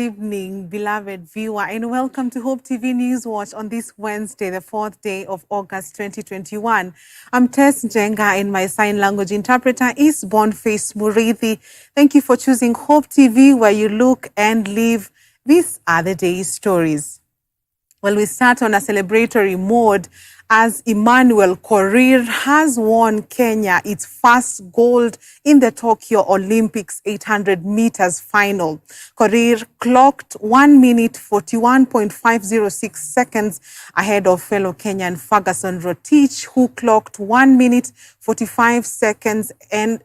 evening, beloved viewer, and welcome to Hope TV News Watch on this Wednesday, the 4th day of August 2021. I'm Tess, Njenga, and my sign language interpreter is Boniface Murithi. Thank you for choosing Hope TV, where you look and live. These are the day's stories. Well, we start on a celebratory mode as Emmanuel Korir has won Kenya its first gold in the Tokyo Olympics 800 meters final. Korir clocked 1 minute 41.506 seconds ahead of fellow Kenyan Ferguson Rotich, who clocked 1 minute 45 seconds and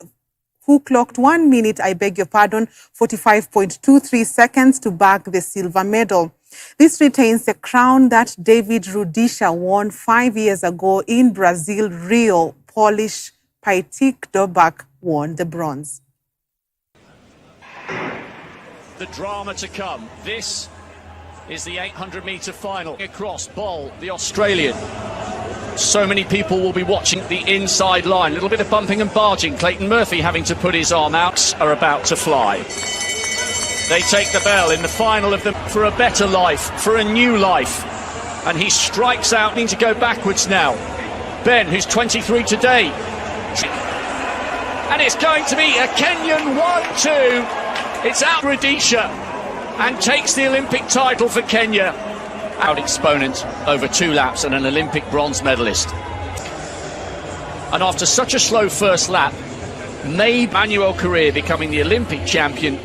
45.23 seconds to bag the silver medal. This retains the crown that David Rudisha won 5 years ago in Brazil, Rio. Polish Paitik Dobak won the bronze. The drama to come. This is the 800-meter final. Across Bol, the Australian. So many people will be watching the inside line. A little bit of bumping and barging. Clayton Murphy having to put his arm out, are about to fly. They take the bell in the final of them for a better life, for a new life. And he strikes out, needing to go backwards now. Ben, who's 23 today. And it's going to be a Kenyan 1-2. It's out Rudisha and takes the Olympic title for Kenya. Out exponent over 2 laps and an Olympic bronze medalist. And after such a slow first lap, may Emmanuel Korir becoming the Olympic champion.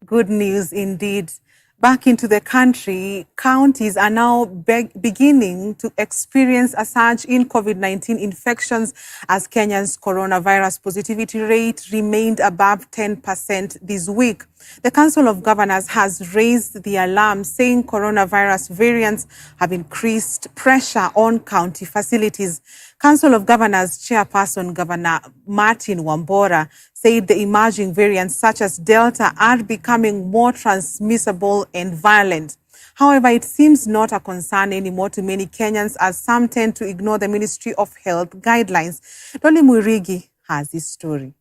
Good news indeed. Back into the country, counties are now beginning to experience a surge in COVID-19 infections as Kenya's coronavirus positivity rate remained above 10% this week. The Council of Governors has raised the alarm, saying coronavirus variants have increased pressure on county facilities. Council of Governors Chairperson Governor Martin Wambora said the emerging variants such as Delta are becoming more transmissible and violent. However, it seems not a concern anymore to many Kenyans, as some tend to ignore the Ministry of Health guidelines. Dolly Mwirigi has this story.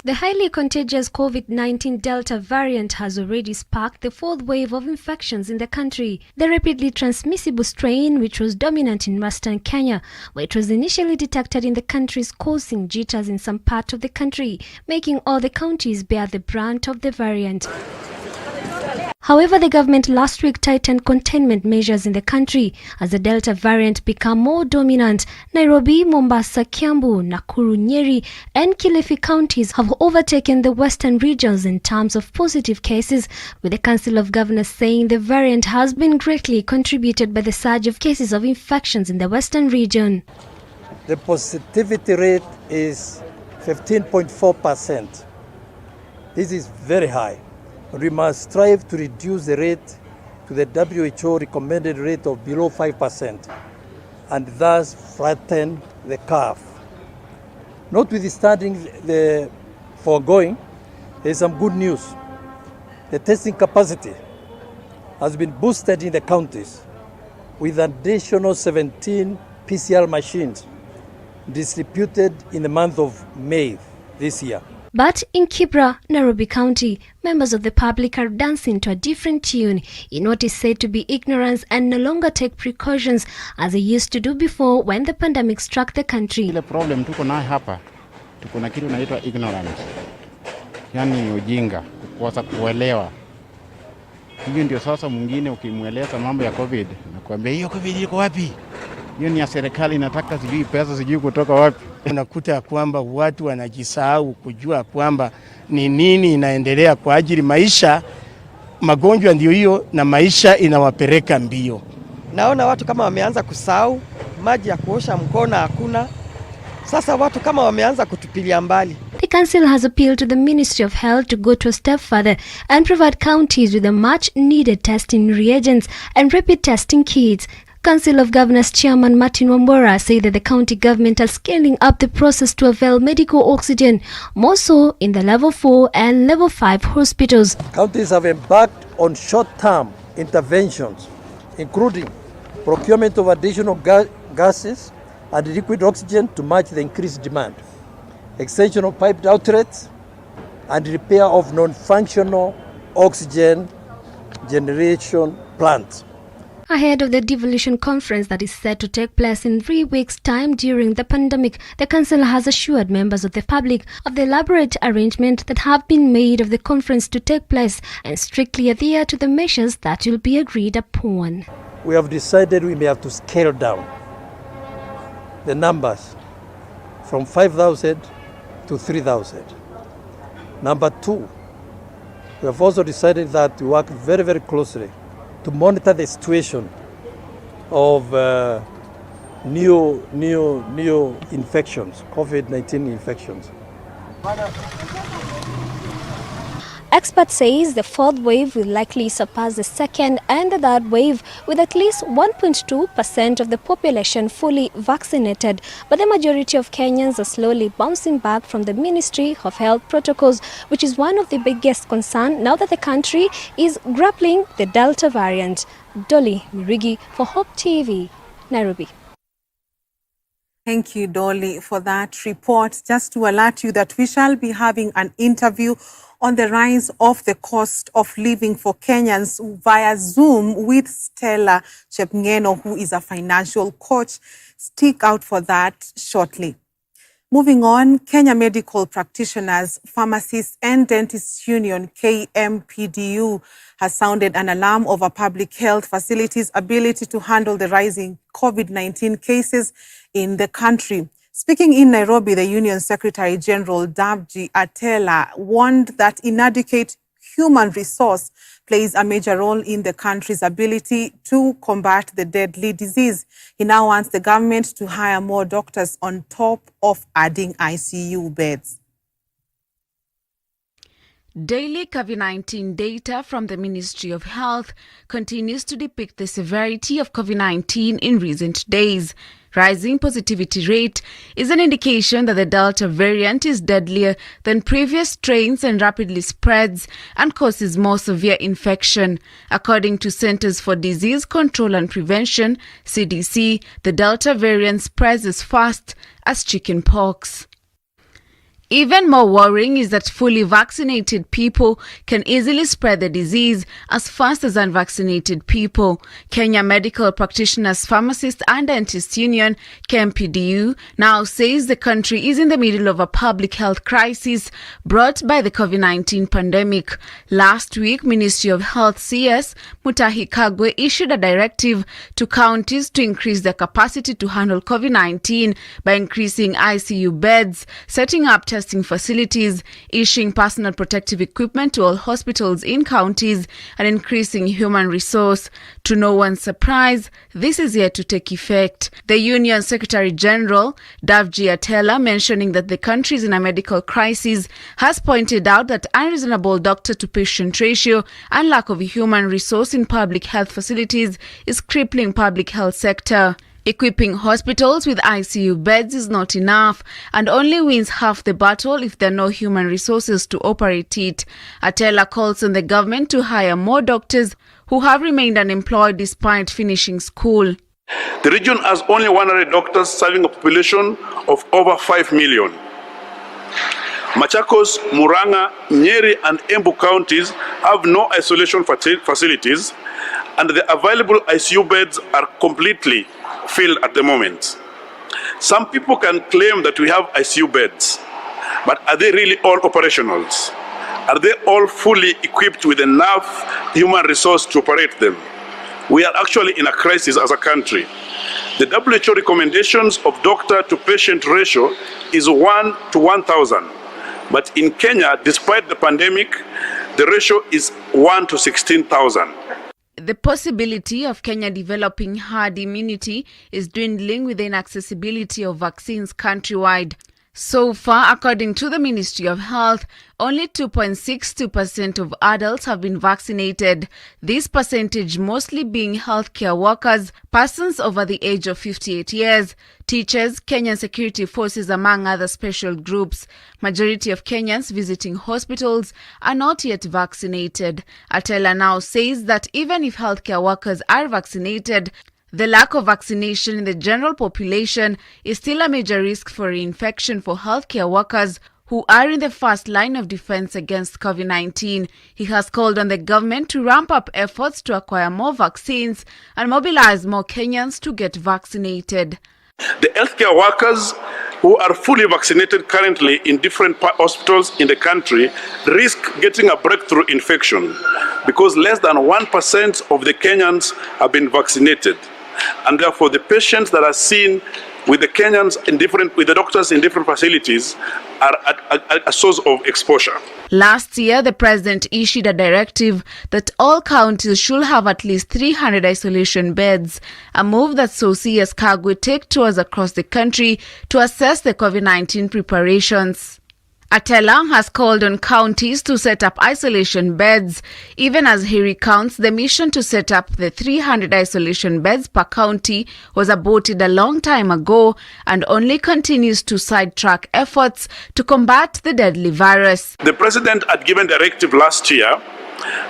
The highly contagious COVID-19 Delta variant has already sparked the 4th wave of infections in the country. The rapidly transmissible strain, which was dominant in western Kenya, where it was initially detected in the country, is causing jitters in some part of the country, making all the counties bear the brunt of the variant. However, the government last week tightened containment measures in the country as the Delta variant became more dominant. Nairobi, Mombasa, Kiambu, Nakuru, Nyeri, and Kilifi counties have overtaken the western regions in terms of positive cases, with the Council of Governors saying the variant has been greatly contributed by the surge of cases of infections in the western region. The positivity rate is 15.4%. This is very high. We must strive to reduce the rate to the WHO recommended rate of below 5% and thus flatten the curve. Notwithstanding the foregoing, there is some good news. The testing capacity has been boosted in the counties with additional 17 PCR machines distributed in the month of May this year. But in Kibra, Nairobi County, members of the public are dancing to a different tune in what is said to be ignorance and no longer take precautions as they used to do before when the pandemic struck the country. Ile problem tuko nayo hapa, tuko na kitu inaitwa ignorance. Yaani ujinga, kukosa kuelewa. Hiyo ndio sasa mwingine ukimweleza mambo ya COVID, nakwambia hiyo COVID iko wapi? Hiyo ni ya serikali, inataka sijui pesa sijui kutoka wapi. Unakuta kwamba watu wanajisahau kujua kwamba ni nini inaendelea kwa ajili maisha. Magonjwa ndio hiyo na maisha inawapeleka mbio. Naona watu kama wameanza kusahau, maji ya kuosha mkono hakuna. Sasa watu kama wameanza kutupilia mbali. The council has appealed to the Ministry of Health to go to a step further and provide counties with the much needed testing reagents and rapid testing kits. Council of Governors Chairman Martin Wambora said that the county government are scaling up the process to avail medical oxygen, more so in the level 4 and level 5 hospitals. Counties have embarked on short-term interventions, including procurement of additional gases and liquid oxygen to match the increased demand. extension of piped outlets, and repair of non-functional oxygen generation plants. Ahead of the devolution conference that is set to take place in 3 weeks' time during the pandemic, the Council has assured members of the public of the elaborate arrangements that have been made of the conference to take place and strictly adhere to the measures that will be agreed upon. We have decided we may have to scale down the numbers from 5,000 to 3,000. Number two, we have also decided that we work very, very closely to monitor the situation of new infections, COVID-19 infections. Experts say the fourth wave will likely surpass the second and the third wave, with at least 1.2% of the population fully vaccinated. But the majority of Kenyans are slowly bouncing back from the Ministry of Health protocols, which is one of the biggest concerns now that the country is grappling the Delta variant. Dolly Mirigi for Hope TV, Nairobi. Thank you, Dolly, for that report. Just to alert you that we shall be having an interview on the rise of the cost of living for Kenyans via Zoom with Stella Chepngeno, who is a financial coach. Stick out for that shortly. Moving on, Kenya Medical Practitioners, Pharmacists and Dentists Union, KMPDU, has sounded an alarm over public health facilities' ability to handle the rising COVID-19 cases in the country. Speaking in Nairobi, the Union Secretary General Davji Atela warned that inadequate human resource plays a major role in the country's ability to combat the deadly disease. He now wants the government to hire more doctors on top of adding ICU beds. Daily COVID-19 data from the Ministry of Health continues to depict the severity of COVID-19 in recent days. Rising positivity rate is an indication that the Delta variant is deadlier than previous strains and rapidly spreads and causes more severe infection. According to Centers for Disease Control and Prevention, CDC, the Delta variant spreads as fast as chickenpox. Even more worrying is that fully vaccinated people can easily spread the disease as fast as unvaccinated people. Kenya Medical Practitioners, Pharmacists and Dentists Union, KMPDU, now says the country is in the middle of a public health crisis brought by the COVID-19 pandemic. Last week, Ministry of Health CS Mutahi Kagwe issued a directive to counties to increase their capacity to handle COVID-19 by increasing ICU beds, setting up testing facilities, issuing personal protective equipment to all hospitals in counties, and increasing human resource. To no one's surprise, this is yet to take effect. The Union Secretary General, Davji Atela, mentioning that the country is in a medical crisis, has pointed out that unreasonable doctor-to-patient ratio and lack of human resource in public health facilities is crippling public health sector. Equipping hospitals with ICU beds is not enough and only wins half the battle if there are no human resources to operate it. Atela calls on the government to hire more doctors who have remained unemployed despite finishing school. The region has only 100 doctors serving a population of over 5 million. Machakos, Murang'a, Nyeri and Embu counties have no isolation facilities and the available ICU beds are completely filled at the moment. Some people can claim that we have ICU beds, but are they really all operational? Are they all fully equipped with enough human resource to operate them? We are actually in a crisis as a country. The WHO recommendations of doctor-to-patient ratio is 1 to 1,000. But in Kenya, despite the pandemic, the ratio is 1 to 16,000. The possibility of Kenya developing herd immunity is dwindling with the inaccessibility of vaccines countrywide. So far, according to the Ministry of Health, only 2.62% of adults have been vaccinated. This percentage mostly being healthcare workers, persons over the age of 58 years, teachers, Kenyan security forces, among other special groups. Majority of Kenyans visiting hospitals are not yet vaccinated. Atela now says that even if healthcare workers are vaccinated, The lack of vaccination in the general population is still a major risk for reinfection for healthcare workers who are in the first line of defense against COVID-19. He has called on the government to ramp up efforts to acquire more vaccines and mobilize more Kenyans to get vaccinated. The healthcare workers who are fully vaccinated currently in different hospitals in the country risk getting a breakthrough infection because less than 1% of the Kenyans have been vaccinated. And therefore, the patients that are seen with the Kenyans with the doctors in different facilities are a source of exposure. Last year, the president issued a directive that all counties should have at least 300 isolation beds, a move that saw CS Kagwe take tours across the country to assess the COVID-19 preparations. Atela has called on counties to set up isolation beds, even as he recounts the mission to set up the 300 isolation beds per county was aborted a long time ago and only continues to sidetrack efforts to combat the deadly virus. The president had given directive last year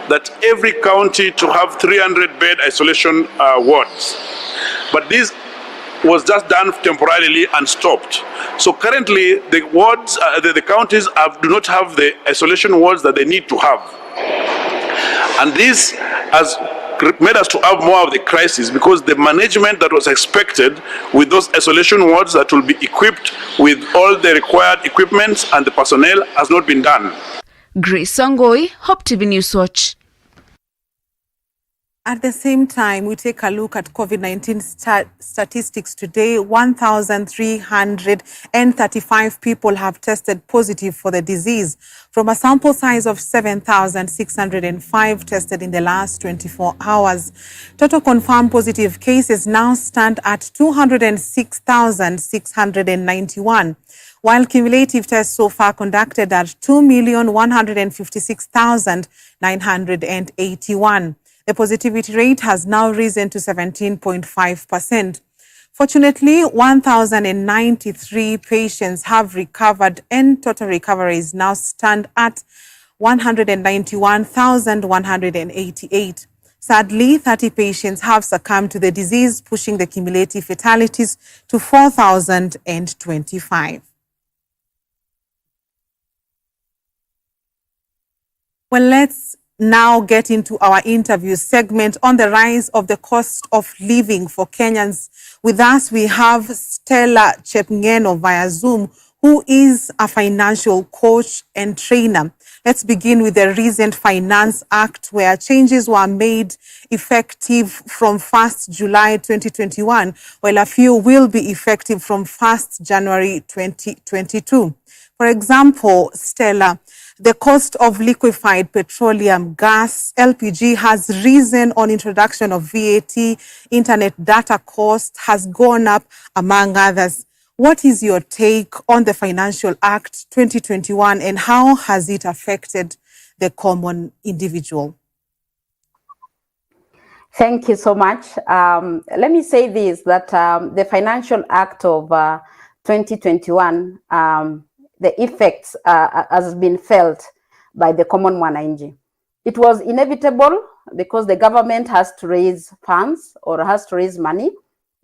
that every county to have 300-bed isolation wards. But this was just done temporarily and stopped. So currently, the wards, the counties do not have the isolation wards that they need to have. And this has made us to have more of the crisis because the management that was expected with those isolation wards that will be equipped with all the required equipment and the personnel has not been done. Grace Songoi, Hope TV News Watch. At the same time, we take a look at COVID-19 statistics today. 1,335 people have tested positive for the disease from a sample size of 7,605 tested in the last 24 hours. Total confirmed positive cases now stand at 206,691. While cumulative tests so far conducted are 2,156,981. The positivity rate has now risen to 17.5%. Fortunately, 1,093 patients have recovered and total recoveries now stand at 191,188. Sadly, 30 patients have succumbed to the disease, pushing the cumulative fatalities to 4,025. Well, let's now get into our interview segment on the rise of the cost of living for Kenyans. With us, we have Stella Chepngeno via Zoom, who is a financial coach and trainer. Let's begin with the recent Finance Act, where changes were made effective from 1st July 2021, while a few will be effective from 1st January 2022. For example, Stella, the cost of liquefied petroleum gas, LPG, has risen on introduction of VAT. Internet data cost has gone up, among others. What is your take on the Financial Act 2021 and how has it affected the common individual? Thank you so much. Let me say this, that the Financial Act of 2021, the effects has been felt by the common mwananchi. It was inevitable because the government has to raise funds or has to raise money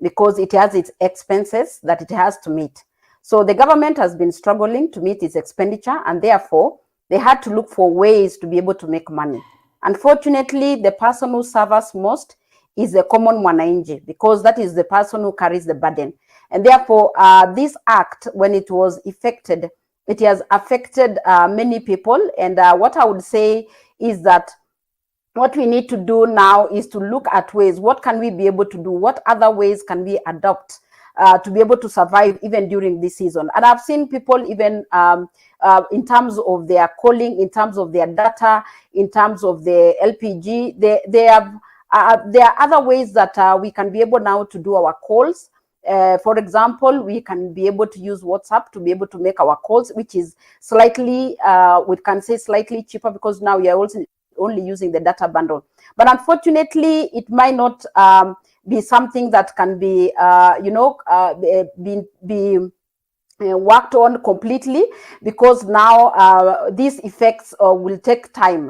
because it has its expenses that it has to meet. So the government has been struggling to meet its expenditure, and therefore they had to look for ways to be able to make money. Unfortunately, the person who suffers most is the common mwananchi because that is the person who carries the burden. And therefore, this act, when it was effected, it has affected many people. And what I would say is that what we need to do now is to look at ways, what can we be able to do? What other ways can we adopt to be able to survive even during this season? And I've seen people even in terms of their calling, in terms of their data, in terms of the LPG, there are other ways that we can be able now to do our calls. For example, we can be able to use WhatsApp to be able to make our calls, which is slightly, we can say slightly cheaper because now we are also only using the data bundle. But unfortunately, it might not be something that can be, be worked on completely, because now these effects will take time,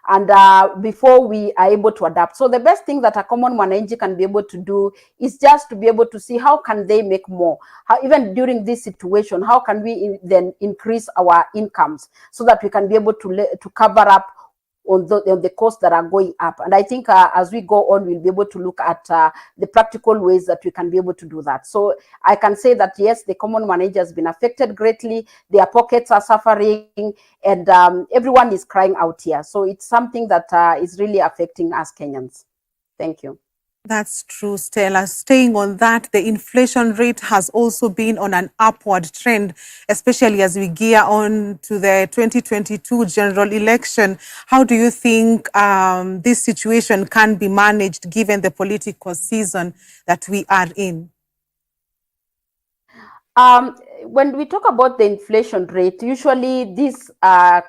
and before we are able to adapt. So the best thing that a common mwananchi can be able to do is just to be able to see how can they make more, how even during this situation, how can we then increase our incomes so that we can be able to cover up on the costs that are going up. And I think as we go on, we'll be able to look at the practical ways that we can be able to do that. So I can say that, yes, the common manager has been affected greatly. Their pockets are suffering, and everyone is crying out here. So it's something that is really affecting us Kenyans. Thank you. That's true, Stella. Staying on that, the inflation rate has also been on an upward trend, especially as we gear on to the 2022 general election. How do you think this situation can be managed given the political season that we are in? When we talk about the inflation rate, usually this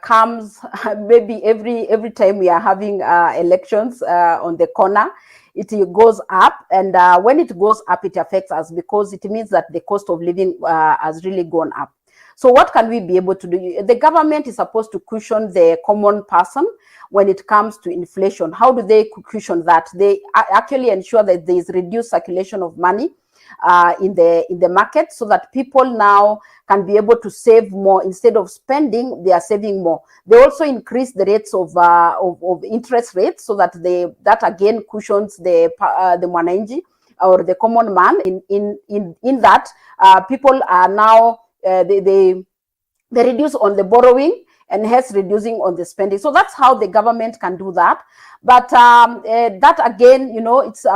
comes maybe every time we are having elections on the corner. It goes up, and when it goes up, it affects us because it means that the cost of living has really gone up. So what can we be able to do? The government is supposed to cushion the common person when it comes to inflation. How do they cushion that? They actually ensure that there is reduced circulation of money in the market, so that people now can be able to save more. Instead of spending, they are saving more. They also increase the rates of interest rates, so that that again cushions the mwananchi or the common man. In that, people are now they reduce on the borrowing, and hence reducing on the spending. So that's how the government can do that. But that again, it's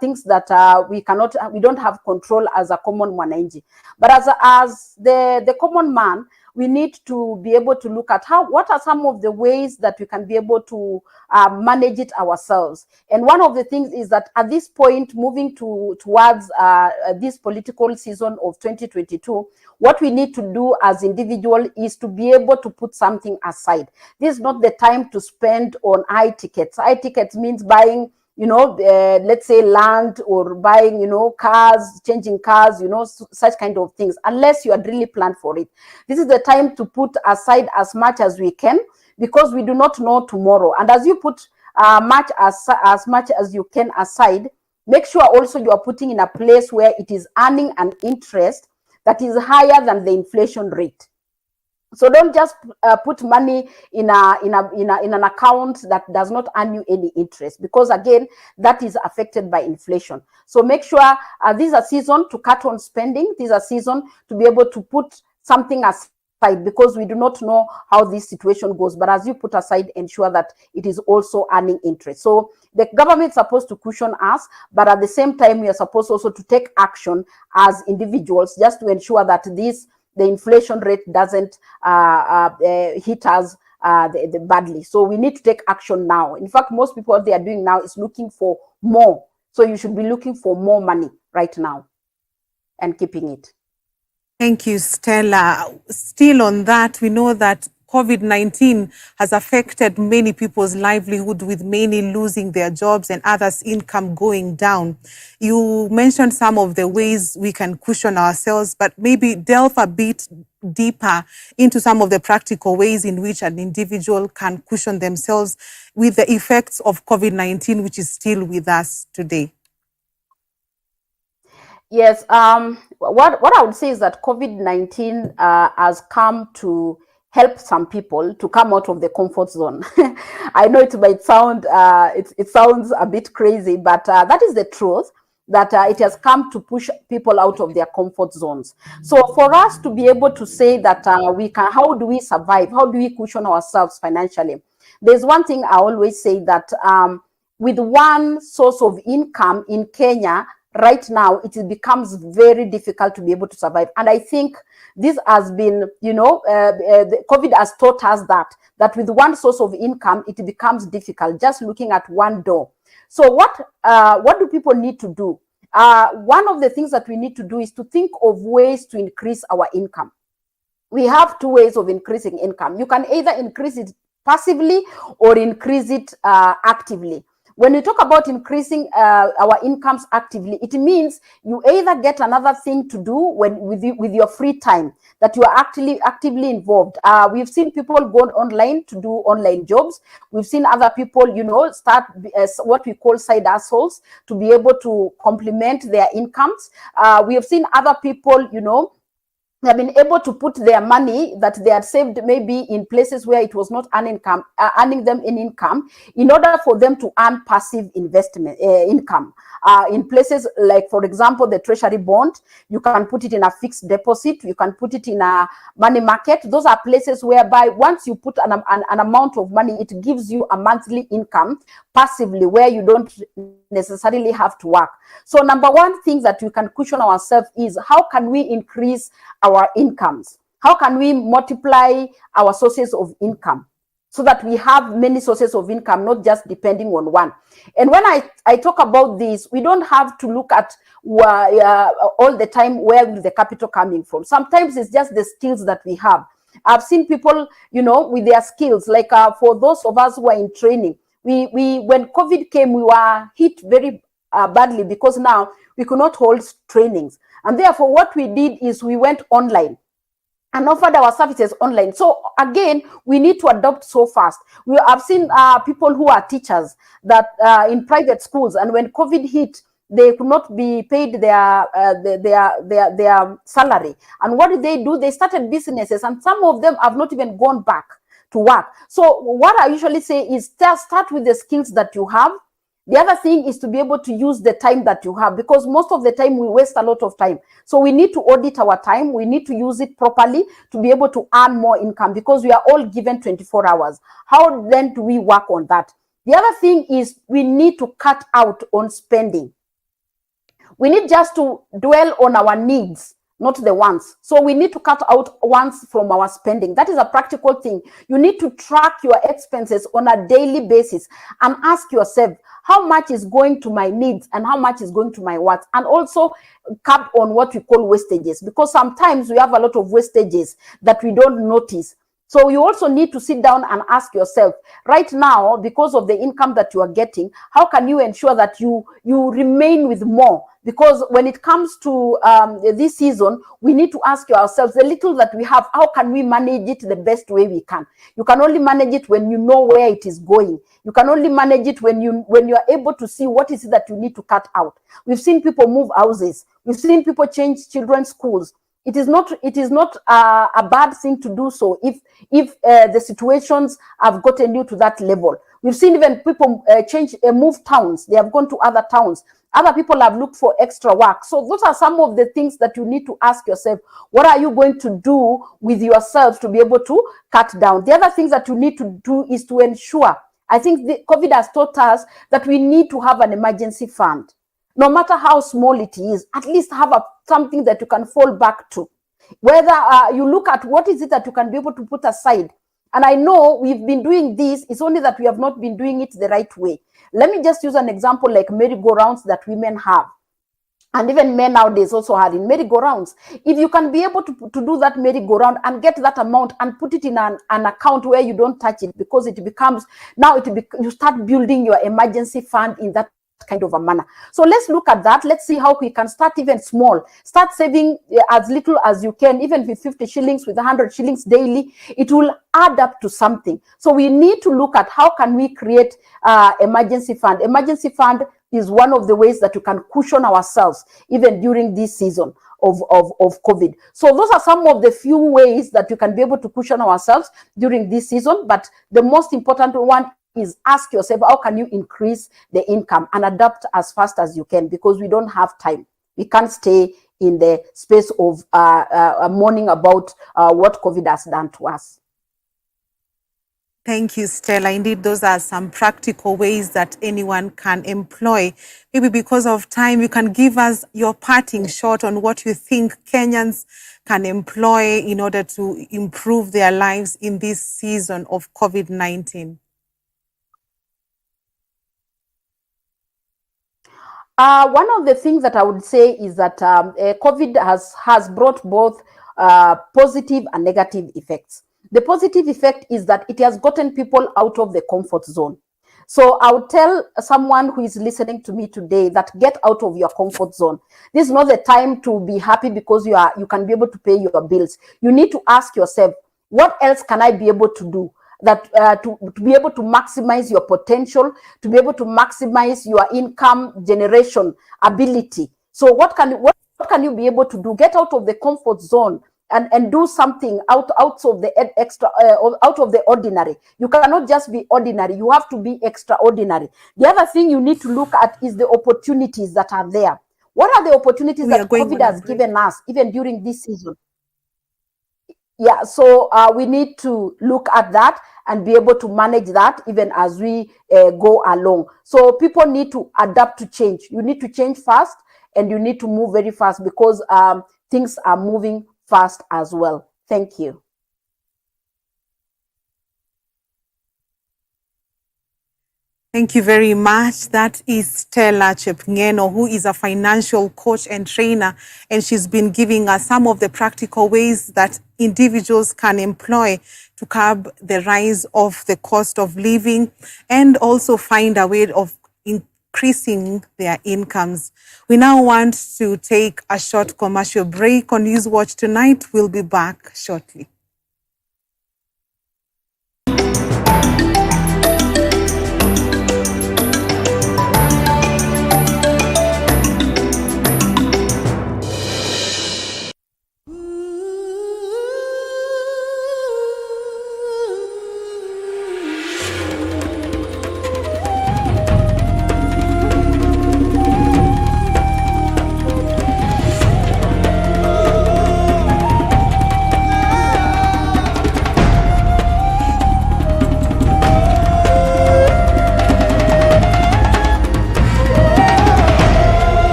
things that we don't have control as a common mwananchi. But as the common man, we need to be able to look at what are some of the ways that we can be able to manage it ourselves. And one of the things is that at this point, moving towards this political season of 2022, what we need to do as individual is to be able to put something aside. This is not the time to spend on high tickets. High tickets means buying, let's say land, or buying, cars, changing cars, such kind of things, unless you had really planned for it. This is the time to put aside as much as we can, because we do not know tomorrow. And as you put as much as you can aside, make sure also you are putting in a place where it is earning an interest that is higher than the inflation rate. So don't just put money in an account that does not earn you any interest, because again, that is affected by inflation. So make sure this is a season to cut on spending. This is a season to be able to put something aside, because we do not know how this situation goes. But as you put aside, ensure that it is also earning interest. So the government is supposed to cushion us, but at the same time, we are supposed also to take action as individuals, just to ensure that the inflation rate doesn't hit us badly. So we need to take action now. In fact, most people, what they are doing now is looking for more. So you should be looking for more money right now and keeping it. Thank you, Stella. Still on that, we know that COVID-19 has affected many people's livelihood, with many losing their jobs and others' income going down. You mentioned some of the ways we can cushion ourselves, but maybe delve a bit deeper into some of the practical ways in which an individual can cushion themselves with the effects of COVID-19, which is still with us today. Yes, what I would say is that COVID-19 has come to help some people to come out of the comfort zone. I know it might sound, it sounds a bit crazy, but that is the truth, that it has come to push people out of their comfort zones. So for us to be able to say that how do we survive? How do we cushion ourselves financially? There's one thing I always say, that with one source of income in Kenya, right now, it becomes very difficult to be able to survive. And I think this has been, the COVID has taught us that with one source of income, it becomes difficult, just looking at one door. So what do people need to do? One of the things that we need to do is to think of ways to increase our income. We have two ways of increasing income. You can either increase it passively or increase it actively. When we talk about increasing our incomes actively, it means you either get another thing to do with your free time, that you are actively involved. We've seen people go online to do online jobs. We've seen other people, start what we call side hustles to be able to complement their incomes. We have seen other people, they have been able to put their money that they had saved maybe in places where it was not earning them in income, in order for them to earn passive investment income. In places like, for example, the treasury bond, you can put it in a fixed deposit, you can put it in a money market. Those are places whereby once you put an amount of money, it gives you a monthly income passively, where you don't necessarily have to work. So number one thing that we can cushion ourselves is, how can we increase our incomes? How can we multiply our sources of income so that we have many sources of income, not just depending on one? And when I talk about this, we don't have to look at all the time where will the capital coming from. Sometimes it's just the skills that we have. I've seen people, with their skills, like for those of us who are in training, when COVID came, we were hit very badly, because now we could not hold trainings. And therefore, what we did is we went online and offered our services online. So again, we need to adopt so fast. We have seen people who are teachers that in private schools, and when COVID hit, they could not be paid their salary. And what did they do? They started businesses, and some of them have not even gone back to work. So what I usually say is, start with the skills that you have. The other thing is to be able to use the time that you have, because most of the time we waste a lot of time. So we need to audit our time. We need to use it properly to be able to earn more income, because we are all given 24 hours. How then do we work on that? The other thing is, we need to cut out on spending. We need just to dwell on our needs, not the wants. So we need to cut out wants from our spending. That is a practical thing. You need to track your expenses on a daily basis and ask yourself, how much is going to my needs and how much is going to my wants? And also cap on what we call wastages, because sometimes we have a lot of wastages that we don't notice. So you also need to sit down and ask yourself, right now, because of the income that you are getting, how can you ensure that you remain with more? Because when it comes to this season, we need to ask ourselves, the little that we have, how can we manage it the best way we can? You can only manage it when you know where it is going. You can only manage it when you are able to see what is it that you need to cut out. We've seen people move houses. We've seen people change children's schools. It is not a bad thing to do so if the situations have gotten you to that level. We've seen even people move towns. They have gone to other towns. Other people have looked for extra work. So those are some of the things that you need to ask yourself. What are you going to do with yourself to be able to cut down? The other things that you need to do is to ensure, I think COVID has taught us that we need to have an emergency fund. No matter how small it is, at least have something that you can fall back to. Whether you look at what is it that you can be able to put aside. And I know we've been doing this, it's only that we have not been doing it the right way. Let me just use an example like merry-go-rounds that women have. And even men nowadays also are in merry-go-rounds. If you can be able to do that merry-go-round and get that amount and put it in an account where you don't touch it, because it becomes, you start building your emergency fund in that kind of a manner. So let's look at that. Let's see how we can start even small. Start saving as little as you can, even with 50 shillings, with 100 shillings daily. It will add up to something. So we need to look at how can we create emergency fund. Emergency fund is one of the ways that you can cushion ourselves even during this season of COVID. So those are some of the few ways that you can be able to cushion ourselves during this season. But the most important one is ask yourself, how can you increase the income and adapt as fast as you can, because we don't have time. We can't stay in the space of mourning about what COVID has done to us. Thank you, Stella. Indeed, those are some practical ways that anyone can employ. Maybe because of time, you can give us your parting shot on what you think Kenyans can employ in order to improve their lives in this season of COVID-19. One of the things that I would say is that COVID has brought both positive and negative effects. The positive effect is that it has gotten people out of the comfort zone. So I would tell someone who is listening to me today that get out of your comfort zone. This is not the time to be happy because you can be able to pay your bills. You need to ask yourself, what else can I be able to do that to be able to maximize your potential, to be able to maximize your income generation ability? So what can you be able to do? Get out of the comfort zone and do something out of the out of the ordinary. You cannot just be ordinary. You have to be extraordinary. The other thing you need to look at is the opportunities that are there. What are the opportunities that COVID has given us, even during this season? Yeah, so we need to look at that and be able to manage that even as we go along. So people need to adapt to change. You need to change fast, and you need to move very fast because things are moving fast as well. Thank you. Thank you very much. That is Stella Chepngeno, who is a financial coach and trainer, and she's been giving us some of the practical ways that individuals can employ to curb the rise of the cost of living and also find a way of increasing their incomes. We now want to take a short commercial break on Newswatch Tonight. We'll be back shortly.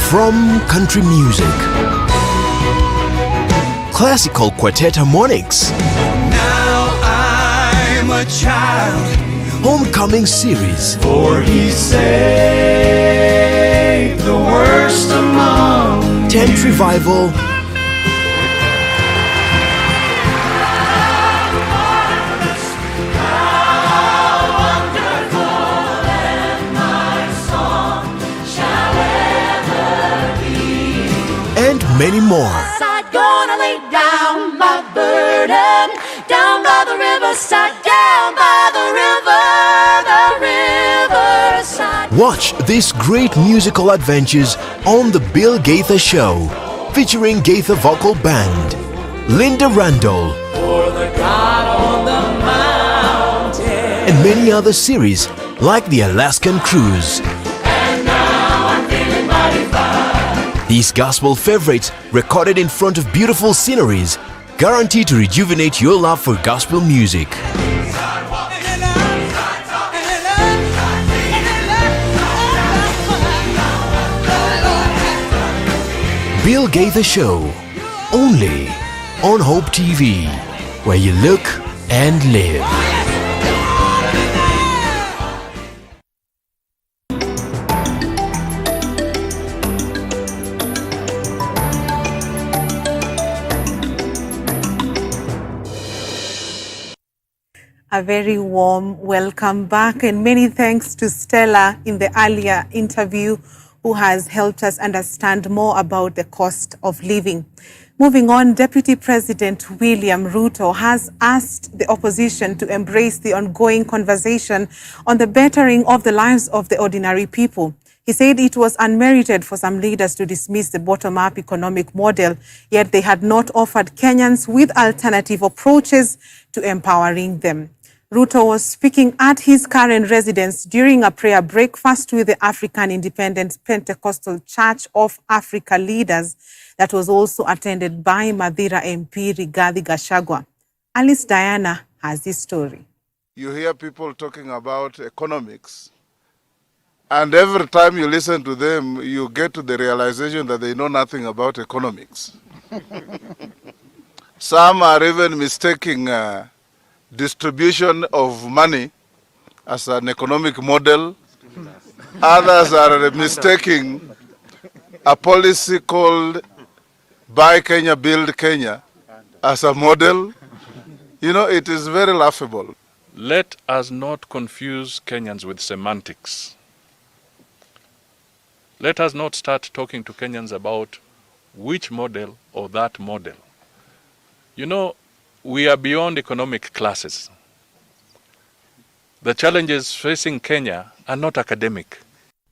From country music, classical quartet harmonics, now I'm a child, homecoming series, for he saved the worst among tent revival, and many more. I'm gonna lay down my burden down by the riverside, down by the riverside. Watch these great musical adventures on The Bill Gaither Show, featuring Gaither Vocal Band, Linda Randall, For the God on the mountain. and many other series like The Alaskan Cruise. And now I'm feeling mighty fine. These gospel favorites, recorded in front of beautiful sceneries, guaranteed to rejuvenate your love for gospel music. Bill Gaither Show, only on Hope TV, where you look and live. A very warm welcome back, and many thanks to Stella in the earlier interview, who has helped us understand more about the cost of living. Moving on, Deputy President William Ruto has asked the opposition to embrace the ongoing conversation on the bettering of the lives of the ordinary people. He said it was unmerited for some leaders to dismiss the bottom-up economic model, yet they had not offered Kenyans with alternative approaches to empowering them. Ruto was speaking at his current residence during a prayer breakfast with the African Independent Pentecostal Church of Africa leaders that was also attended by Mathira MP Rigathi Gachagua. Alice Diana has this story. You hear people talking about economics, and every time you listen to them, you get to the realization that they know nothing about economics. Some are even mistaking distribution of money as an economic model. Others are mistaking a policy called Buy Kenya, Build Kenya as a model. You know, it is very laughable. Let us not confuse Kenyans with semantics. Let us not start talking to Kenyans about which model or that model. You know, we are beyond economic classes. The challenges facing Kenya are not academic.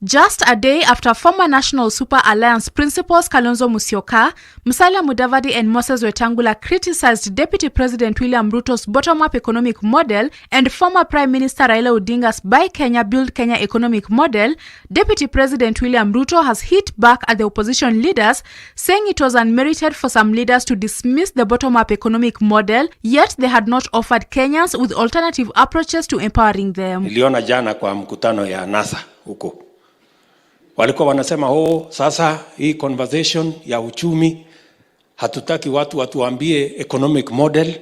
Just a day after former National Super Alliance principals Kalonzo Musyoka, Musalia Mudavadi and Moses Wetangula criticized Deputy President William Ruto's bottom-up economic model and former Prime Minister Raila Odinga's Buy Kenya, Build Kenya economic model, Deputy President William Ruto has hit back at the opposition leaders, saying it was unmerited for some leaders to dismiss the bottom-up economic model, yet they had not offered Kenyans with alternative approaches to empowering them. Niliona jana kwa mkutano ya NASA huko. Walikuwa wanasema sasa hii conversation ya uchumi hatutaki watu watuambie economic model,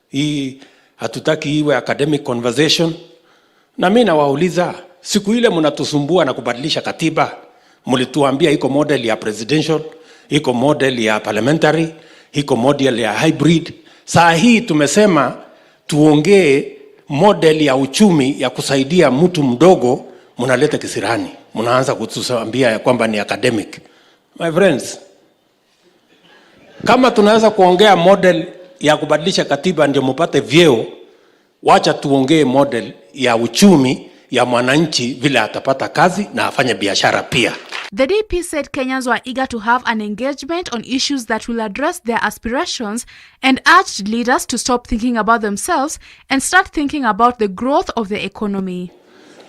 hii hatutaki iwe academic conversation. Na mimi nawauliza, siku ile mnatusumbua na kubadilisha katiba, mlituambia iko model ya presidential, iko model ya parliamentary, iko model ya hybrid. Saa hii tumesema tuongee model ya uchumi ya kusaidia mtu mdogo, mnaleta kisirani. Mnaanza kutuambia ya kwamba ni academic. My friends, kama tunaweza kuongea model ya kubadilisha katiba ndio mpate vyeo, wacha tuongee model ya uchumi ya mwananchi vile atapata kazi na afanye biashara pia. The DP said Kenyans were eager to have an engagement on issues that will address their aspirations and urged leaders to stop thinking about themselves and start thinking about the growth of the economy.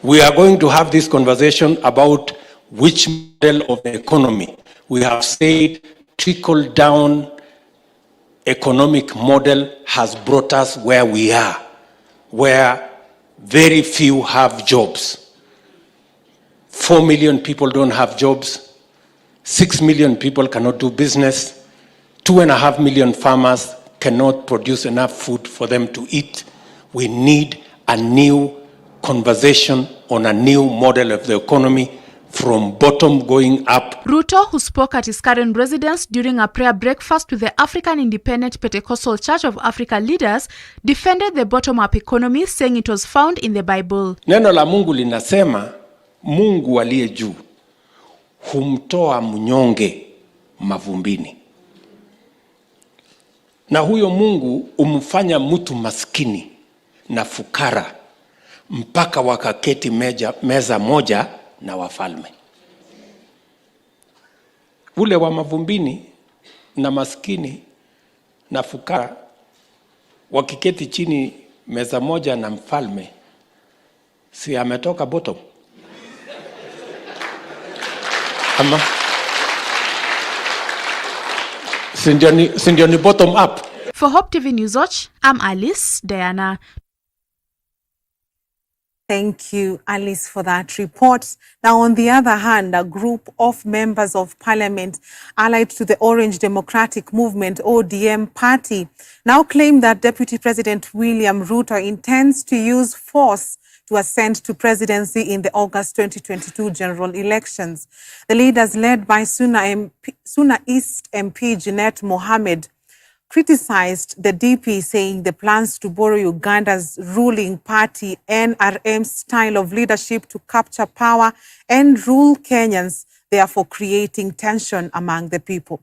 We are going to have this conversation about which model of the economy. We have said trickle-down economic model has brought us where we are, where very few have jobs. 4 million people don't have jobs. 6 million people cannot do business. 2.5 million farmers cannot produce enough food for them to eat. We need a new conversation on a new model of the economy from bottom going up. Ruto, who spoke at his current residence during a prayer breakfast with the African Independent Pentecostal Church of Africa leaders, defended the bottom-up economy, saying it was found in the Bible. Neno la Mungu linasema Mungu aliye juu humtoa mnyonge mavumbini. Na huyo Mungu umfanya mtu maskini na fukara mpaka wakaketi meza moja na wafalme. Ule wa mavumbini na maskini na fukara wakiketi chini meza moja na mfalme, si ametoka bottom? Ama sindio ni bottom up? For Hope TV News Watch, I'm Alice Diana. Thank you, Alice, for that report. Now, on the other hand, a group of members of parliament allied to the Orange Democratic Movement, ODM party, now claim that Deputy President William Ruto intends to use force to ascend to presidency in the August 2022 general elections. The leaders, led by Suna East MP Jeanette Mohamed, criticized the DP, saying the plans to borrow Uganda's ruling party NRM's style of leadership to capture power and rule Kenyans, therefore creating tension among the people.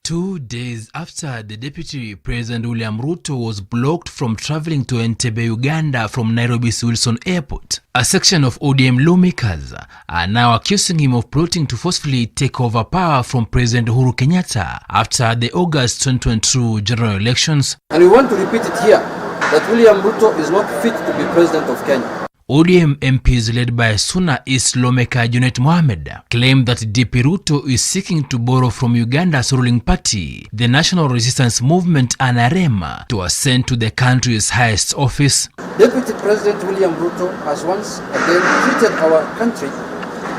2 days after the Deputy President William Ruto was blocked from traveling to Entebbe, Uganda from Nairobi's Wilson Airport, a section of ODM lawmakers are now accusing him of plotting to forcefully take over power from President Uhuru Kenyatta after the August 2022 general elections. And we want to repeat it here, that William Ruto is not fit to be president of Kenya. ODM MPs led by Suna East lawmaker Jeanette Mohamed claim that DP Ruto is seeking to borrow from Uganda's ruling party, the National Resistance Movement NRM, to ascend to the country's highest office. Deputy President William Ruto has once again treated our country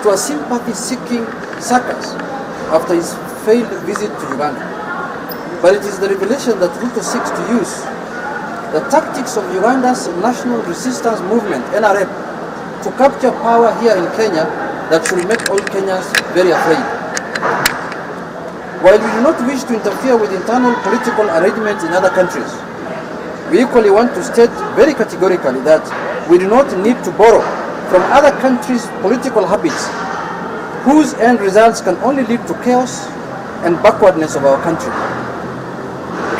to a sympathy-seeking circus after his failed visit to Uganda. But it is the revelation that Ruto seeks to use the tactics of Uganda's National Resistance Movement, NRM, to capture power here in Kenya that should make all Kenyans very afraid. While we do not wish to interfere with internal political arrangements in other countries, we equally want to state very categorically that we do not need to borrow from other countries' political habits, whose end results can only lead to chaos and backwardness of our country.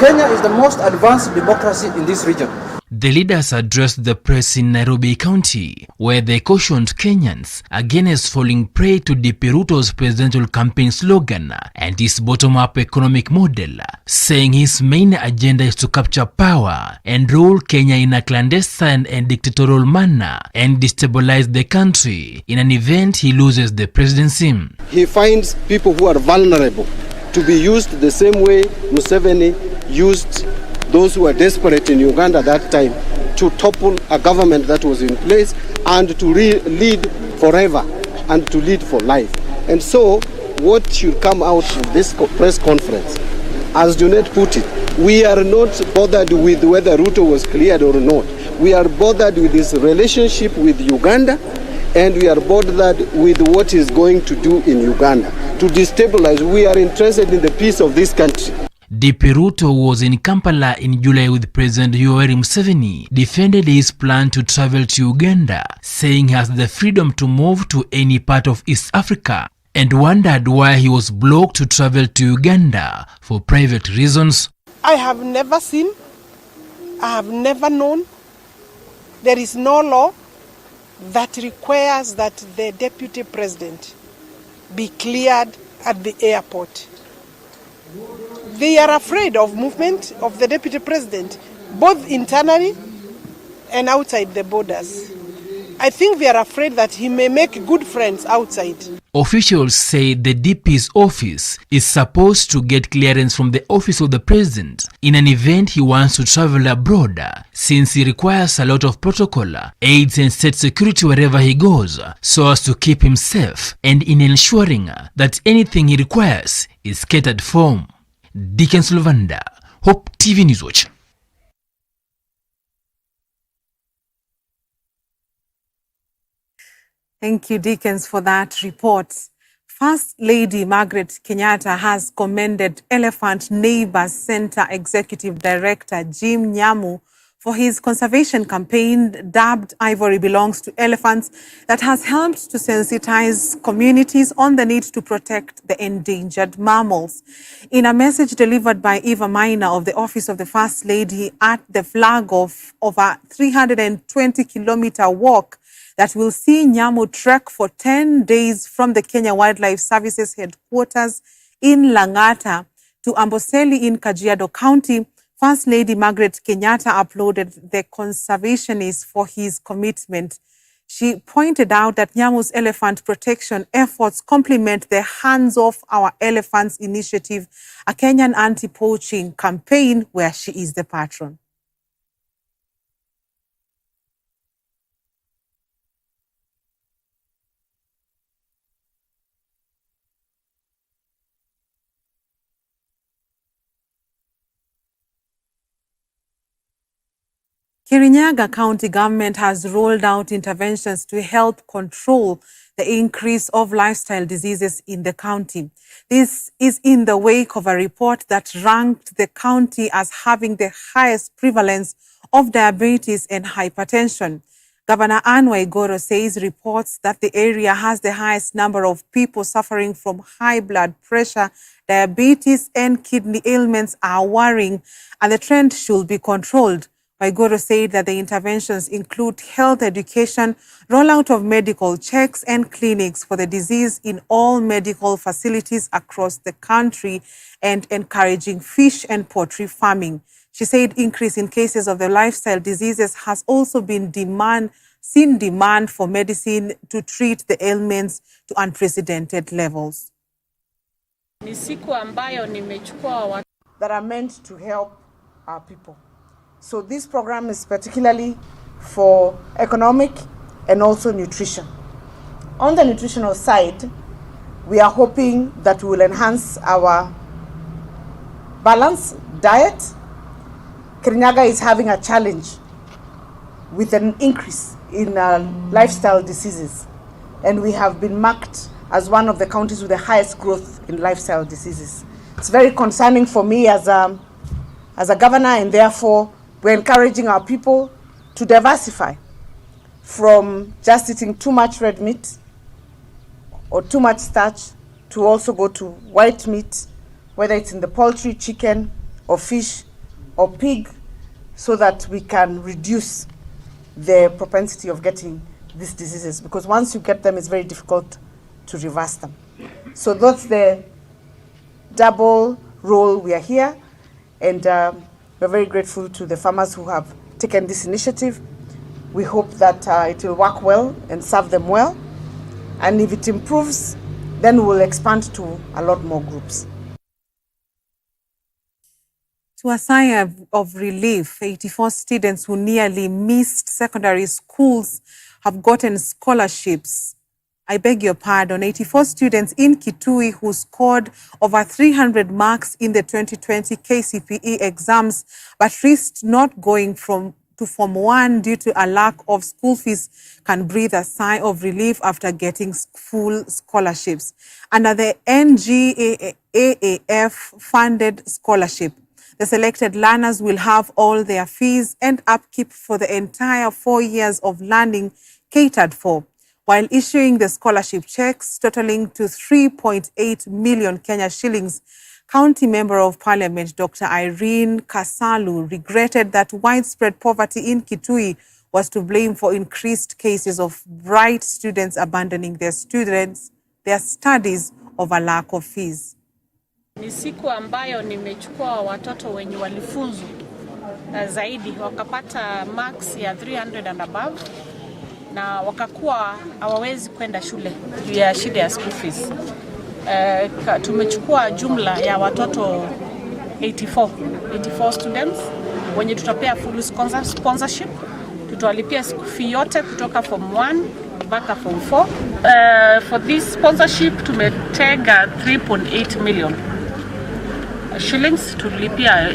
Kenya is the most advanced democracy in this region. The leaders addressed the press in Nairobi County, where they cautioned Kenyans against falling prey to DP Ruto's presidential campaign slogan and his bottom-up economic model, saying his main agenda is to capture power and rule Kenya in a clandestine and dictatorial manner and destabilize the country in an event he loses the presidency. He finds people who are vulnerable to be used the same way Museveni used those who were desperate in Uganda that time to topple a government that was in place and to lead forever and to lead for life. And so what should come out of this press conference, as Junet put it, we are not bothered with whether Ruto was cleared or not. We are bothered with his relationship with Uganda, and we are bothered with what he's going to do in Uganda to destabilize. We are interested in the peace of this country. DP Ruto was in Kampala in July with President Yoweri Museveni, defended his plan to travel to Uganda, saying he has the freedom to move to any part of East Africa, and wondered why he was blocked to travel to Uganda for private reasons. I have never seen, I have never known, there is no law that requires that the deputy president be cleared at the airport. They are afraid of movement of the deputy president, both internally and outside the borders. I think they are afraid that he may make good friends outside. Officials say the DP's office is supposed to get clearance from the office of the president in an event he wants to travel abroad, since he requires a lot of protocol, aids and state security wherever he goes, so as to keep him safe and in ensuring that anything he requires is catered for. Dickens Luvanda, Hope TV Newswatch. Thank you, Dickens, for that report. First Lady Margaret Kenyatta has commended Elephant Neighbors Center Executive Director Jim Nyamu for his conservation campaign dubbed Ivory Belongs to Elephants that has helped to sensitize communities on the need to protect the endangered mammals. In a message delivered by Eva Maina of the Office of the First Lady at the flag off of a 320-kilometer walk that will see Nyamu trek for 10 days from the Kenya Wildlife Services headquarters in Lang'ata to Amboseli in Kajiado County, First Lady Margaret Kenyatta applauded the conservationist for his commitment. She pointed out that Nyamu's elephant protection efforts complement the Hands Off Our Elephants initiative, a Kenyan anti-poaching campaign where she is the patron. Kirinyaga County government has rolled out interventions to help control the increase of lifestyle diseases in the county. This is in the wake of a report that ranked the county as having the highest prevalence of diabetes and hypertension. Governor Anne Waiguru says reports that the area has the highest number of people suffering from high blood pressure, diabetes, and kidney ailments are worrying, and the trend should be controlled. Waiguru said that the interventions include health education, rollout of medical checks and clinics for the disease in all medical facilities across the country, and encouraging fish and poultry farming. She said increase in cases of the lifestyle diseases has also been seen demand for medicine to treat the ailments to unprecedented levels. That are meant to help our people. So this program is particularly for economic and also nutrition. On the nutritional side, we are hoping that we will enhance our balanced diet Kirinyaga is having a challenge with an increase in lifestyle diseases. And we have been marked as one of the counties with the highest growth in lifestyle diseases. It's very concerning for me as a governor, and therefore we're encouraging our people to diversify from just eating too much red meat or too much starch to also go to white meat, whether it's in the poultry, chicken, or fish, or pig, so that we can reduce the propensity of getting these diseases, because once you get them, it's very difficult to reverse them. So that's the double role we are here, and we're very grateful to the farmers who have taken this initiative. We hope that it will work well and serve them well, and if it improves, then we'll expand to a lot more groups. To a sigh of relief, 84 students who nearly missed secondary schools have gotten scholarships. I beg your pardon, 84 students in Kitui who scored over 300 marks in the 2020 KCPE exams but risked not going to Form 1 due to a lack of school fees can breathe a sigh of relief after getting full scholarships under the NGAAF-funded scholarship. The selected learners will have all their fees and upkeep for the entire 4 years of learning catered for, while issuing the scholarship checks totaling to 3.8 million Kenya shillings. County Member of Parliament Dr. Irene Kasalu regretted that widespread poverty in Kitui was to blame for increased cases of bright students abandoning their studies over lack of fees. Ni siku ambayo nimechukua watoto wenye walifunzu zaidi wakapata marks ya 300 and above na wakakuwa hawawezi kwenda shule juu ya shida ya school fees. Tumechukua jumla ya watoto 84 students wenye tutapea full sponsorship. Tutawalipia school fee yote kutoka Form 1 mpaka Form 4. For this sponsorship tumetega 3.8 million shillings to lipia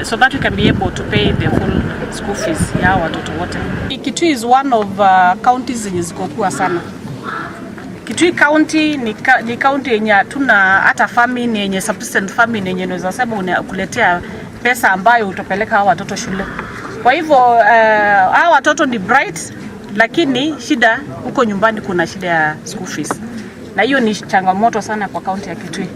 so that we can be able to pay the full school fees ya watoto wote. Kitui is one of counties zenye zikokuwa sana. Kitui County ni county yenye hatuna hata famine yenye subsistent famine yenye unaweza sema unakuletea pesa ambayo utapeleka hao watoto shule. Kwa hivyo hao watoto ni bright, lakini shida huko nyumbani kuna shida ya school fees. Na hiyo ni changamoto sana kwa county ya Kitui.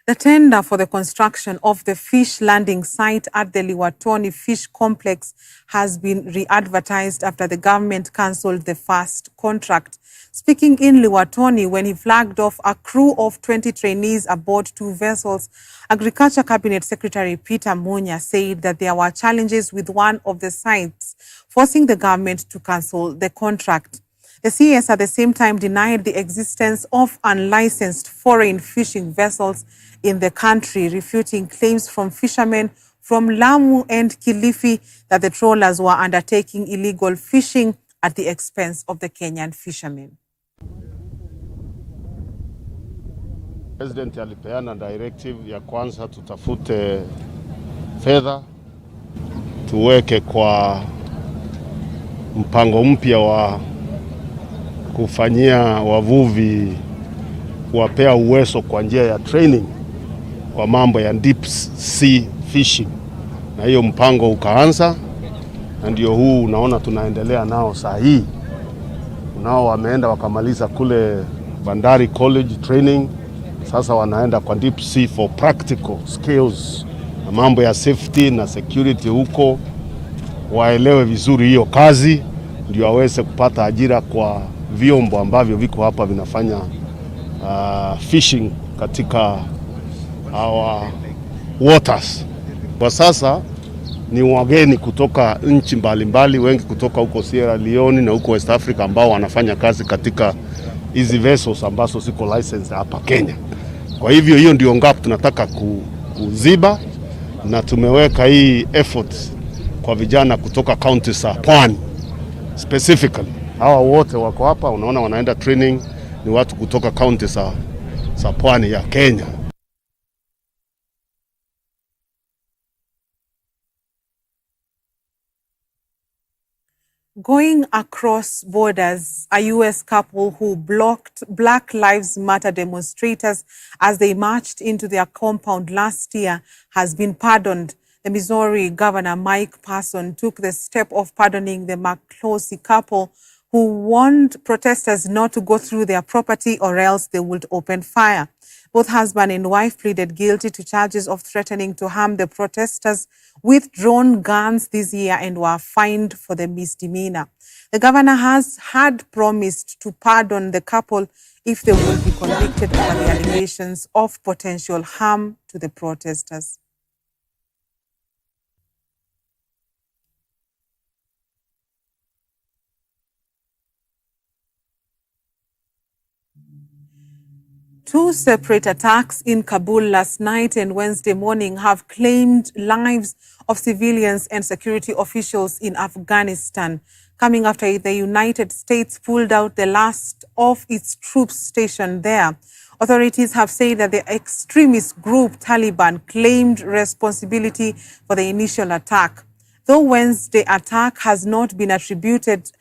The tender for the construction of the fish landing site at the Liwatoni Fish Complex has been re-advertised after the government cancelled the first contract. Speaking in Liwatoni when he flagged off a crew of 20 trainees aboard 2 vessels, Agriculture Cabinet Secretary Peter Munya said that there were challenges with one of the sites, forcing the government to cancel the contract. The CS at the same time denied the existence of unlicensed foreign fishing vessels in the country, refuting claims from fishermen from Lamu and Kilifi that the trawlers were undertaking illegal fishing at the expense of the Kenyan fishermen. President alipeana directive ya kwanza tutafute fedha tuweke kwa mpango mpya wa kufanyia wavuvi kuwapea uwezo kwa njia ya training kwa mambo ya deep sea fishing, na hiyo mpango ukaanza, na ndio huu unaona tunaendelea nao saa hii. Nao wameenda wakamaliza kule Bandari College training, sasa wanaenda kwa deep sea for practical skills na mambo ya safety na security huko, waelewe vizuri hiyo kazi ndio waweze kupata ajira kwa vyombo ambavyo viko hapa vinafanya fishing katika our waters. Kwa sasa ni wageni kutoka nchi mbalimbali, wengi kutoka huko Sierra Leone na huko West Africa ambao wanafanya kazi katika hizi vessels ambazo ziko license hapa Kenya. Kwa hivyo hiyo ndio gap tunataka kuziba, na tumeweka hii effort kwa vijana kutoka county za Pwani specifically. Hawa wote wako hapa, unaona wanaenda training ni watu kutoka kaunti za pwani ya Kenya. Going across borders, a U.S. couple who blocked Black Lives Matter demonstrators as they marched into their compound last year has been pardoned. The Missouri Governor Mike Parson took the step of pardoning the McCloskey couple, who warned protesters not to go through their property or else they would open fire. Both husband and wife pleaded guilty to charges of threatening to harm the protesters with drawn guns this year and were fined for the misdemeanor. The governor had promised to pardon the couple if they would be convicted over the allegations of potential harm to the protesters. Two separate attacks in Kabul last night and Wednesday morning have claimed lives of civilians and security officials in Afghanistan, coming after the United States pulled out the last of its troops stationed there. Authorities have said that the extremist group Taliban claimed responsibility for the initial attack. Though Wednesday's attack has not been attributed,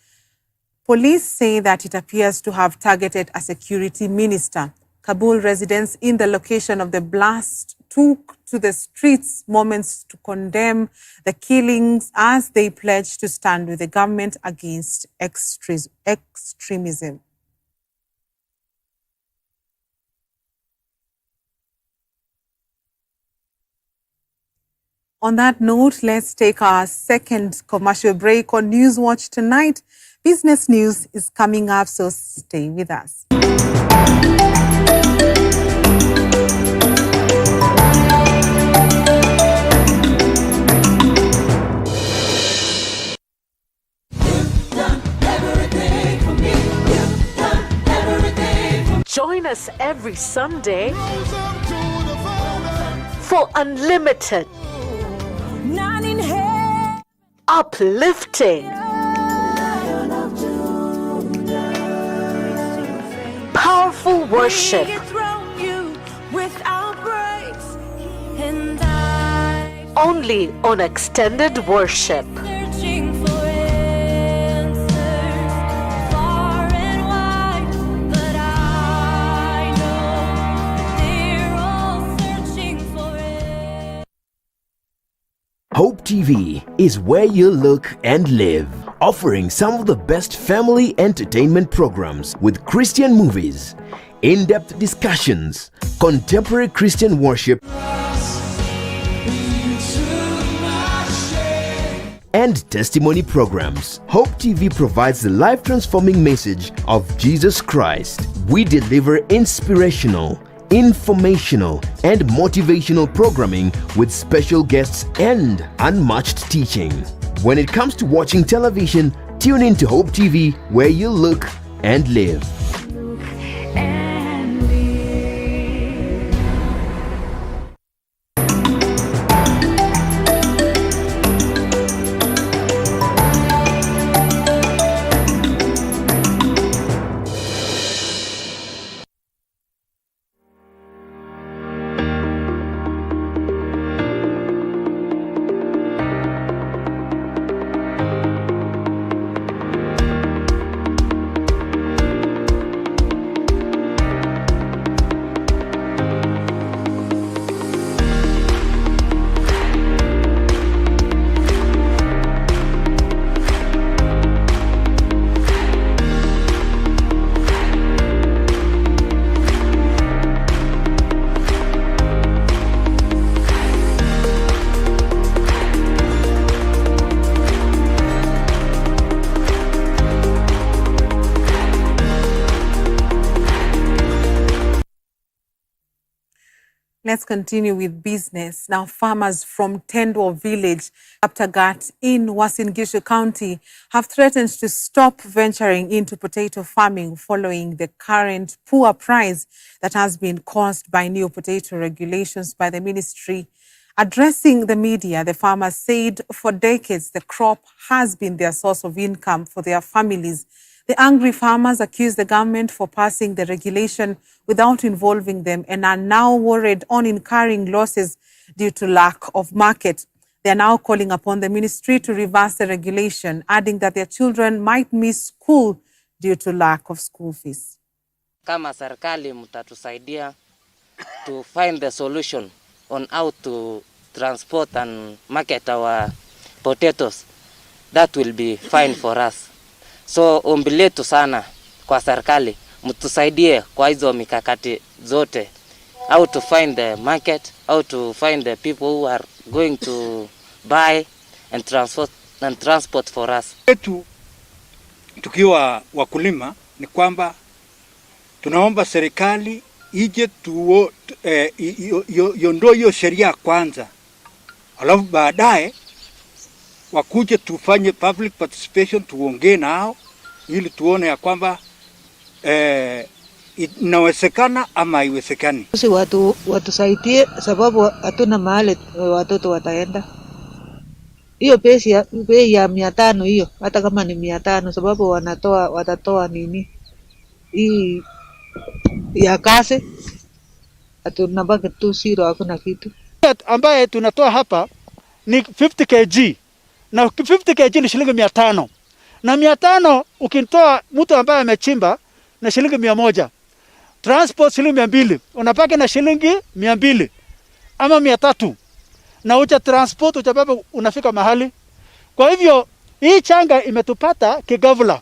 police say that it appears to have targeted a security minister. Kabul residents in the location of the blast took to the streets moments to condemn the killings as they pledged to stand with the government against extremism. On that note, let's take our second commercial break on Newswatch tonight. Business news is coming up, so stay with us. Join us every Sunday for unlimited, uplifting, powerful worship. Only on Extended Worship. Hope TV is where you look and live, offering some of the best family entertainment programs with Christian movies, in-depth discussions, contemporary Christian worship, and testimony programs. Hope TV provides the life-transforming message of Jesus Christ. We deliver inspirational, informational, and motivational programming with special guests and unmatched teaching. When it comes to watching television, tune in to Hope TV, where you look and live. Let's continue with business. Now, farmers from Tendwa village, Kaptagat in Uasin Gishu County have threatened to stop venturing into potato farming following the current poor price that has been caused by new potato regulations by the ministry. Addressing the media, the farmers said for decades the crop has been their source of income for their families. The angry farmers accuse the government for passing the regulation without involving them and are now worried on incurring losses due to lack of market. They are now calling upon the ministry to reverse the regulation, adding that their children might miss school due to lack of school fees. Kama serikali mtatusaidia to find the solution on how to transport and market our potatoes, that will be fine for us. So ombi letu sana kwa serikali mtusaidie kwa hizo mikakati zote, how to find the market, how to find the people who are going to buy and transport for us. Tukiwa wakulima ni kwamba tunaomba serikali ije iondoe hiyo sheria kwanza, alafu baadaye wakuje tufanye public participation, tuongee nao ili tuone ya kwamba inawezekana ama haiwezekani. Sisi watusaidie sababu hatuna mahali watoto wataenda. Hiyo bei ya 500 hiyo, hata kama ni 500 sababu watatoa nini hii ya kazi, tunabaki tu zero, hakuna kitu. Ambaye tunatoa hapa ni 50 kg na 50 kg ni shilingi 500 na 500 ukitoa mtu ambaye amechimba na shilingi 100, transport shilingi 200, unapaka na shilingi 200 ama 300 na ucha transport utabeba unafika mahali. Kwa hivyo hii changa imetupata kigavula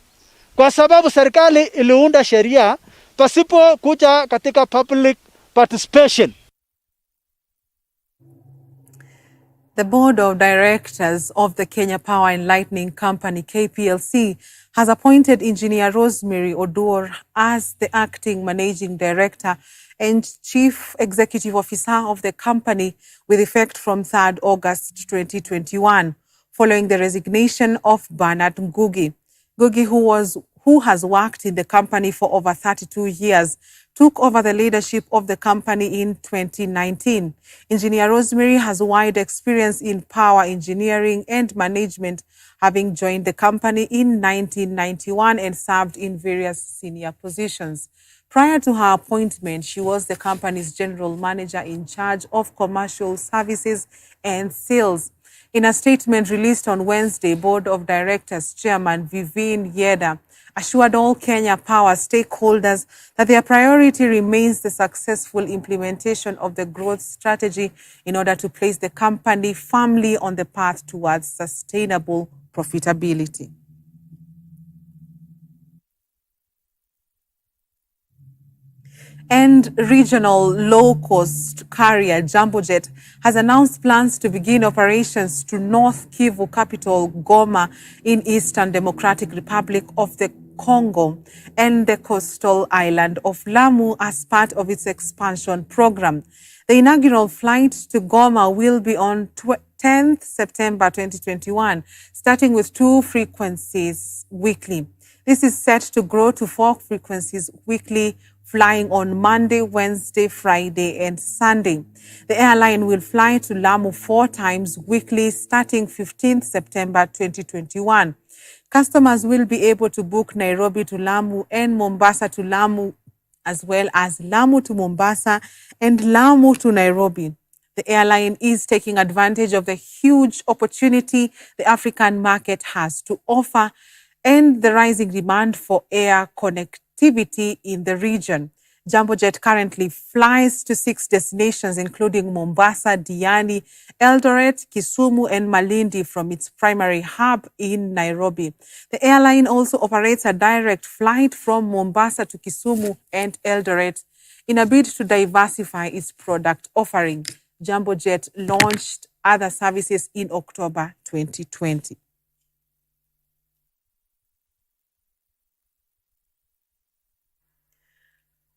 kwa sababu serikali iliunda sheria pasipo kuja katika public participation. The board of directors of the Kenya Power and Lightning Company, KPLC, has appointed Engineer Rosemary Oduor as the acting managing director and chief executive officer of the company with effect from 3rd August 2021, following the resignation of Bernard Ngugi. Ngugi, who has worked in the company for over 32 years, took over the leadership of the company in 2019. Engineer Rosemary has wide experience in power engineering and management, having joined the company in 1991 and served in various senior positions. Prior to her appointment, she was the company's general manager in charge of commercial services and sales. In a statement released on Wednesday, Board of Directors Chairman Vivien Yeda assured all Kenya Power stakeholders that their priority remains the successful implementation of the growth strategy in order to place the company firmly on the path towards sustainable profitability. And regional low-cost carrier Jambojet has announced plans to begin operations to North Kivu capital Goma in Eastern Democratic Republic of the Congo and the coastal island of Lamu as part of its expansion program. The inaugural flight to Goma will be on 10th September 2021, starting with 2 frequencies weekly. This is set to grow to 4 frequencies weekly, flying on Monday, Wednesday, Friday, and Sunday. The airline will fly to Lamu 4 times weekly starting 15th September 2021. Customers will be able to book Nairobi to Lamu and Mombasa to Lamu, as well as Lamu to Mombasa and Lamu to Nairobi. The airline is taking advantage of the huge opportunity the African market has to offer and the rising demand for air connectivity in the region. Jambojet currently flies to 6 destinations, including Mombasa, Diani, Eldoret, Kisumu, and Malindi from its primary hub in Nairobi. The airline also operates a direct flight from Mombasa to Kisumu and Eldoret in a bid to diversify its product offering. Jambojet launched other services in October 2020.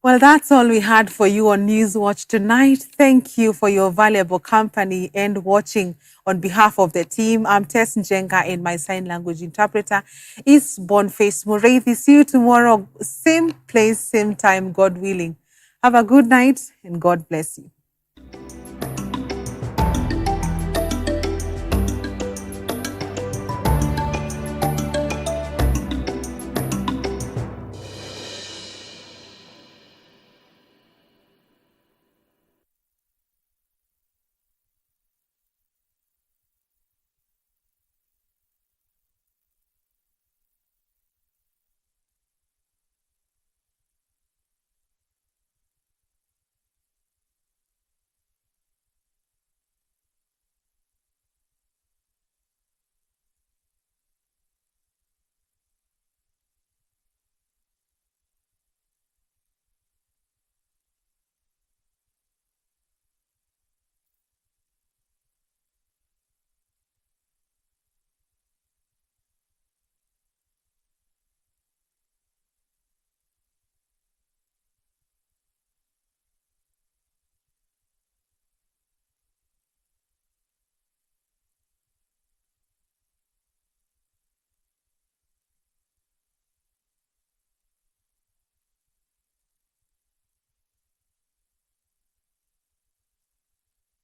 Well, that's all we had for you on Newswatch tonight. Thank you for your valuable company and watching. On behalf of the team, I'm Tess Njenga and my sign language interpreter is Boniface Mureithi. See you tomorrow, same place, same time, God willing. Have a good night and God bless you.